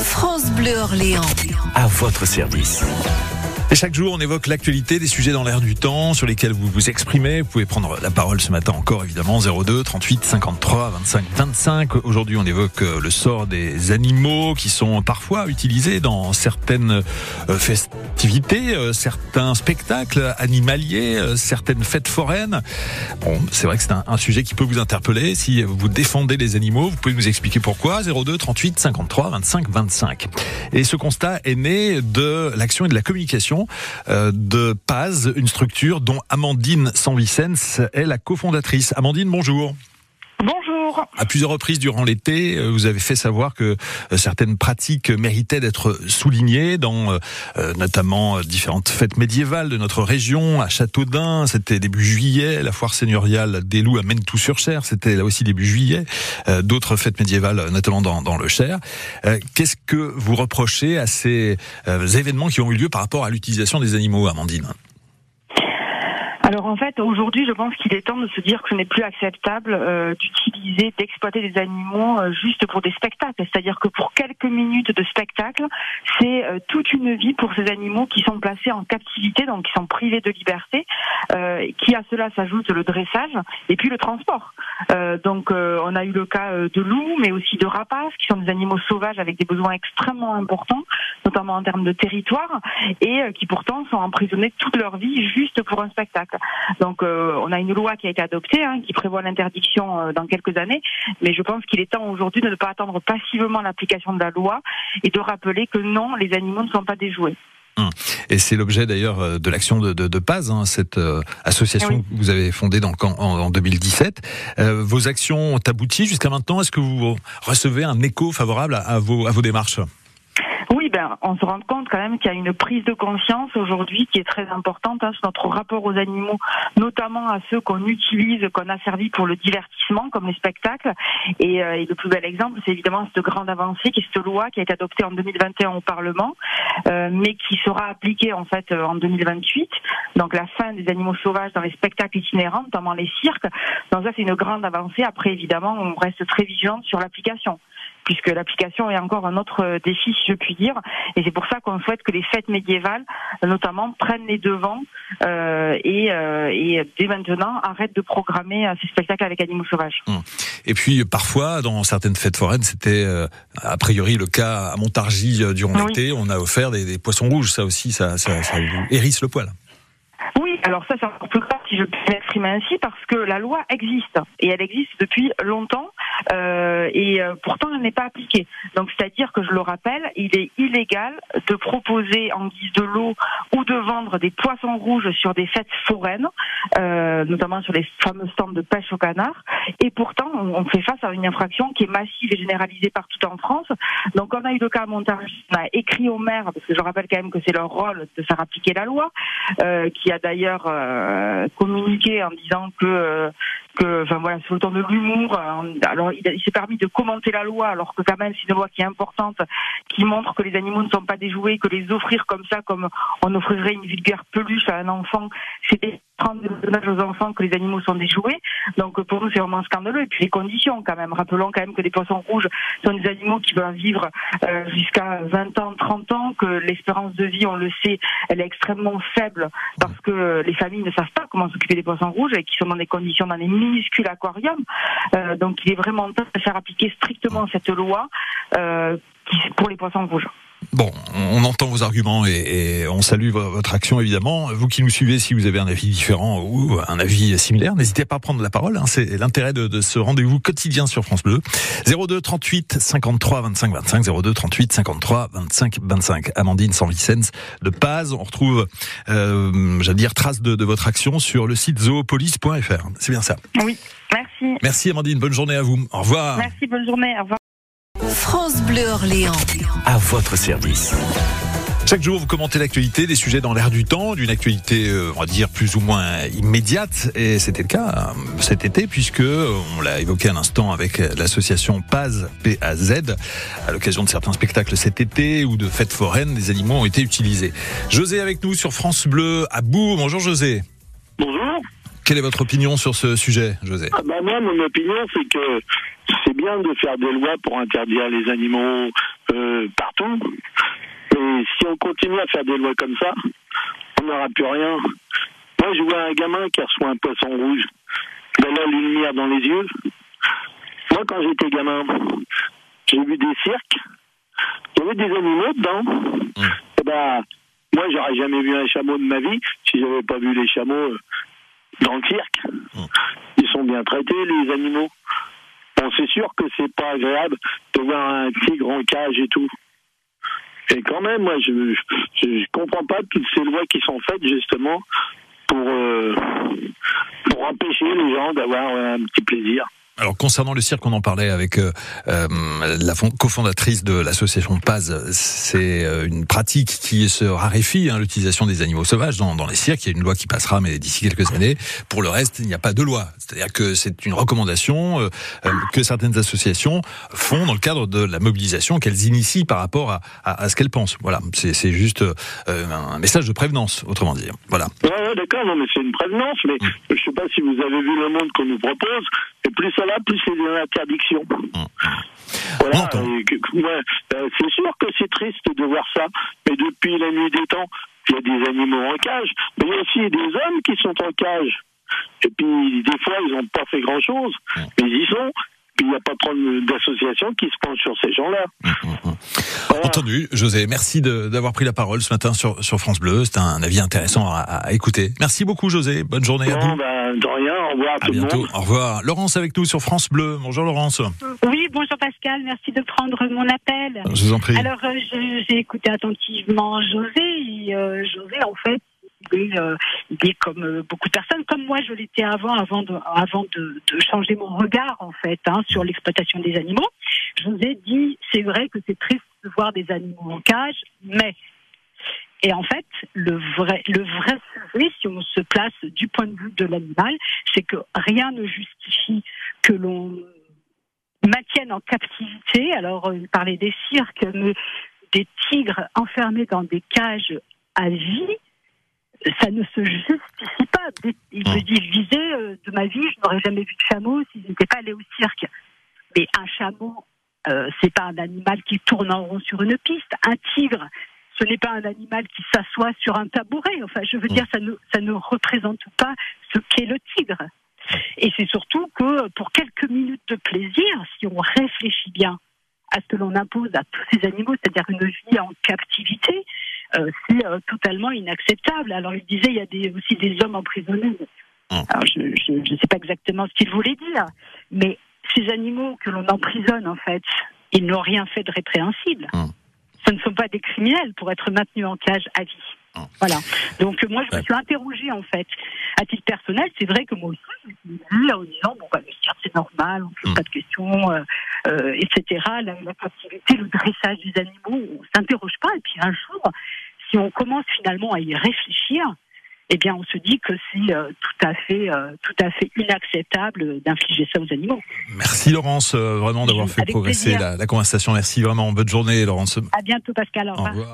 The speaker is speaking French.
France Bleu Orléans. À votre service. Et chaque jour, on évoque l'actualité, des sujets dans l'air du temps sur lesquels vous vous exprimez. Vous pouvez prendre la parole ce matin encore, évidemment, 02 38 53 25 25. Aujourd'hui, on évoque le sort des animaux qui sont parfois utilisés dans certaines festivités, certains spectacles animaliers, certaines fêtes foraines. Bon, c'est vrai que c'est un sujet qui peut vous interpeller. Si vous défendez les animaux, vous pouvez nous expliquer pourquoi. 02 38 53 25 25. Et ce constat est né de l'action et de la communication de Paz, une structure dont Amandine Sanvicens est la cofondatrice. Amandine, bonjour. Bonjour. À plusieurs reprises durant l'été, vous avez fait savoir que certaines pratiques méritaient d'être soulignées dans notamment différentes fêtes médiévales de notre région. À Châteaudun, c'était début juillet. La foire seigneuriale des Loups à Menetou-sur-Cher, c'était là aussi début juillet. D'autres fêtes médiévales, notamment dans le Cher. Qu'est-ce que vous reprochez à ces événements qui ont eu lieu par rapport à l'utilisation des animaux, Amandine ? Alors en fait, aujourd'hui, je pense qu'il est temps de se dire que ce n'est plus acceptable d'utiliser, d'exploiter des animaux juste pour des spectacles. C'est-à-dire que pour quelques minutes de spectacle, c'est toute une vie pour ces animaux qui sont placés en captivité, donc qui sont privés de liberté, qui à cela s'ajoute le dressage et puis le transport. Donc on a eu le cas de loups, mais aussi de rapaces, qui sont des animaux sauvages avec des besoins extrêmement importants, notamment en termes de territoire, et qui pourtant sont emprisonnés toute leur vie juste pour un spectacle. Donc on a une loi qui a été adoptée, qui prévoit l'interdiction dans quelques années, mais je pense qu'il est temps aujourd'hui de ne pas attendre passivement l'application de la loi et de rappeler que non, les animaux ne sont pas des jouets. Et c'est l'objet d'ailleurs de l'action de Paz, cette association que vous avez fondée en 2017. Vos actions ont abouti jusqu'à maintenant. Est-ce que vous recevez un écho favorable à vos démarches ? Oui, on se rend compte quand même qu'il y a une prise de conscience aujourd'hui qui est très importante sur notre rapport aux animaux, notamment à ceux qu'on utilise, qu'on a servi pour le divertissement, comme les spectacles. Et le plus bel exemple, c'est évidemment cette grande avancée qui est cette loi qui a été adoptée en 2021 au Parlement, mais qui sera appliquée en fait en 2028. Donc la fin des animaux sauvages dans les spectacles itinérants, notamment les cirques. Donc ça, c'est une grande avancée. Après, évidemment, on reste très vigilant sur l'application, puisque l'application est encore un autre défi, si je puis dire. Et c'est pour ça qu'on souhaite que les fêtes médiévales, notamment, prennent les devants et dès maintenant, arrêtent de programmer ces spectacles avec animaux sauvages. Et puis, parfois, dans certaines fêtes foraines, c'était a priori le cas à Montargis durant l'été, on a offert des poissons rouges. Ça aussi, ça hérisse le poil. Oui, alors ça c'est encore plus grave si je peux m'exprimer ainsi, parce que la loi existe, et elle existe depuis longtemps, et pourtant elle n'est pas appliquée. Donc c'est-à-dire que, je le rappelle, il est illégal de proposer en guise de lot ou de vendre des poissons rouges sur des fêtes foraines, notamment sur les fameux stands de pêche au canard, et pourtant on fait face à une infraction qui est massive et généralisée partout en France. Donc on a eu le cas à Montargis, on a écrit au maire, parce que je rappelle quand même que c'est leur rôle de faire appliquer la loi, qui a d'ailleurs communiqué en disant que sur le ton de l'humour, alors il s'est permis de commenter la loi, alors que quand même c'est une loi qui est importante, qui montre que les animaux ne sont pas des jouets, que les offrir comme ça, comme on offrirait une vulgaire peluche à un enfant, c'est prendre de l'âge aux enfants que les animaux sont des jouets. Donc pour nous c'est vraiment scandaleux. Et puis les conditions quand même, rappelons quand même que les poissons rouges sont des animaux qui peuvent vivre jusqu'à 20 ans, 30 ans, que l'espérance de vie, on le sait, elle est extrêmement faible, parce que les familles ne savent pas comment s'occuper des poissons rouges et qui sont dans des conditions, dans des minuscules aquariums. Donc il est vraiment temps de faire appliquer strictement cette loi pour les poissons rouges. Bon, on entend vos arguments et on salue votre action, évidemment. Vous qui nous suivez, si vous avez un avis différent ou un avis similaire, n'hésitez pas à prendre la parole. C'est l'intérêt de ce rendez-vous quotidien sur France Bleu. 02 38 53 25 25, 02 38 53 25 25. Amandine Sanvicens de Paz. On retrouve, trace de votre action sur le site zoopolis.fr. C'est bien ça. Oui, merci. Merci Amandine, bonne journée à vous. Au revoir. Merci, bonne journée, au revoir. France Bleu Orléans. À votre service. Chaque jour, vous commentez l'actualité, des sujets dans l'air du temps, d'une actualité, on va dire, plus ou moins immédiate. Et c'était le cas cet été, puisque, on l'a évoqué à l'instant avec l'association Paz, P-A-Z, à l'occasion de certains spectacles cet été ou de fêtes foraines, des animaux ont été utilisés. José avec nous sur France Bleu à Bourg. Bonjour José. Bonjour. Quelle est votre opinion sur ce sujet, José ? Moi, mon opinion, c'est que c'est bien de faire des lois pour interdire les animaux partout, continue à faire des lois comme ça, on n'aura plus rien. Moi, je vois un gamin qui reçoit un poisson rouge. Il a la lumière dans les yeux. Moi, quand j'étais gamin, j'ai vu des cirques. Il y avait des animaux dedans. Et moi, j'aurais jamais vu un chameau de ma vie si j'avais pas vu les chameaux dans le cirque. Ils sont bien traités, les animaux. Bon, c'est sûr que c'est pas agréable de voir un tigre en cage et tout. Et quand même, moi, je comprends pas toutes ces lois qui sont faites justement pour empêcher les gens d'avoir un petit plaisir. Alors concernant le cirque, on en parlait avec la cofondatrice de l'association Paz. C'est une pratique qui se raréfie, l'utilisation des animaux sauvages dans les cirques. Il y a une loi qui passera, mais d'ici quelques années. Pour le reste, il n'y a pas de loi. C'est-à-dire que c'est une recommandation que certaines associations font dans le cadre de la mobilisation qu'elles initient par rapport à ce qu'elles pensent. Voilà, c'est juste un message de prévenance, autrement dit. Voilà. Ouais, d'accord, non, mais c'est une prévenance. Mais je sais pas si vous avez vu le monde qu'on nous propose. Et plus ça va, plus c'est une interdiction. Voilà. C'est sûr que c'est triste de voir ça. Mais depuis la nuit des temps, il y a des animaux en cage. Mais il y a aussi des hommes qui sont en cage. Et puis, des fois, ils n'ont pas fait grand-chose. Mais ils y sont. Puis il n'y a pas trop d'associations qui se penchent sur ces gens-là. Voilà. Entendu, José. Merci d'avoir pris la parole ce matin sur France Bleu. C'est un avis intéressant à écouter. Merci beaucoup, José. Bonne journée à vous. De rien. Au revoir à tout le monde. À bientôt. Au revoir. Laurence avec nous sur France Bleu. Bonjour, Laurence. Oui, bonjour Pascal. Merci de prendre mon appel. Je vous en prie. Alors, j'ai écouté attentivement José. Et, José, en fait, il est comme beaucoup de personnes, comme moi je l'étais avant de changer mon regard en fait sur l'exploitation des animaux. Je vous ai dit, c'est vrai que c'est triste de voir des animaux en cage, mais et en fait le vrai sujet, si on se place du point de vue de l'animal, c'est que rien ne justifie que l'on maintienne en captivité. Alors il parlait des cirques, mais des tigres enfermés dans des cages à vie. Ça ne se justifie pas. Il disait, de ma vie, je n'aurais jamais vu de chameau si je n'étais pas allé au cirque. Mais un chameau, c'est pas un animal qui tourne en rond sur une piste. Un tigre, ce n'est pas un animal qui s'assoit sur un tabouret. Enfin, je veux dire, ça ne représente pas ce qu'est le tigre. Et c'est surtout que pour quelques minutes de plaisir, si on réfléchit bien à ce que l'on impose à tous ces animaux, c'est-à-dire une vie en captivité, c'est totalement inacceptable. Alors il disait, il y a aussi des hommes emprisonnés. Alors je ne sais pas exactement ce qu'il voulait dire, mais ces animaux que l'on emprisonne, en fait, ils n'ont rien fait de répréhensible. Ce ne sont pas des criminels pour être maintenus en cage à vie. Voilà. Donc moi, je me suis interrogée, en fait, à titre personnel. C'est vrai que moi aussi, je me suis dit en disant, bon, le cirque, c'est normal, on ne pose pas de questions, etc. La captivité, le dressage des animaux, on ne s'interroge pas. Et puis un jour, si on commence finalement à y réfléchir, eh bien, on se dit que c'est tout à fait inacceptable d'infliger ça aux animaux. Merci Laurence, vraiment d'avoir fait progresser la conversation. Merci vraiment. Bonne journée, Laurence. À bientôt, Pascal. Au revoir. Au revoir.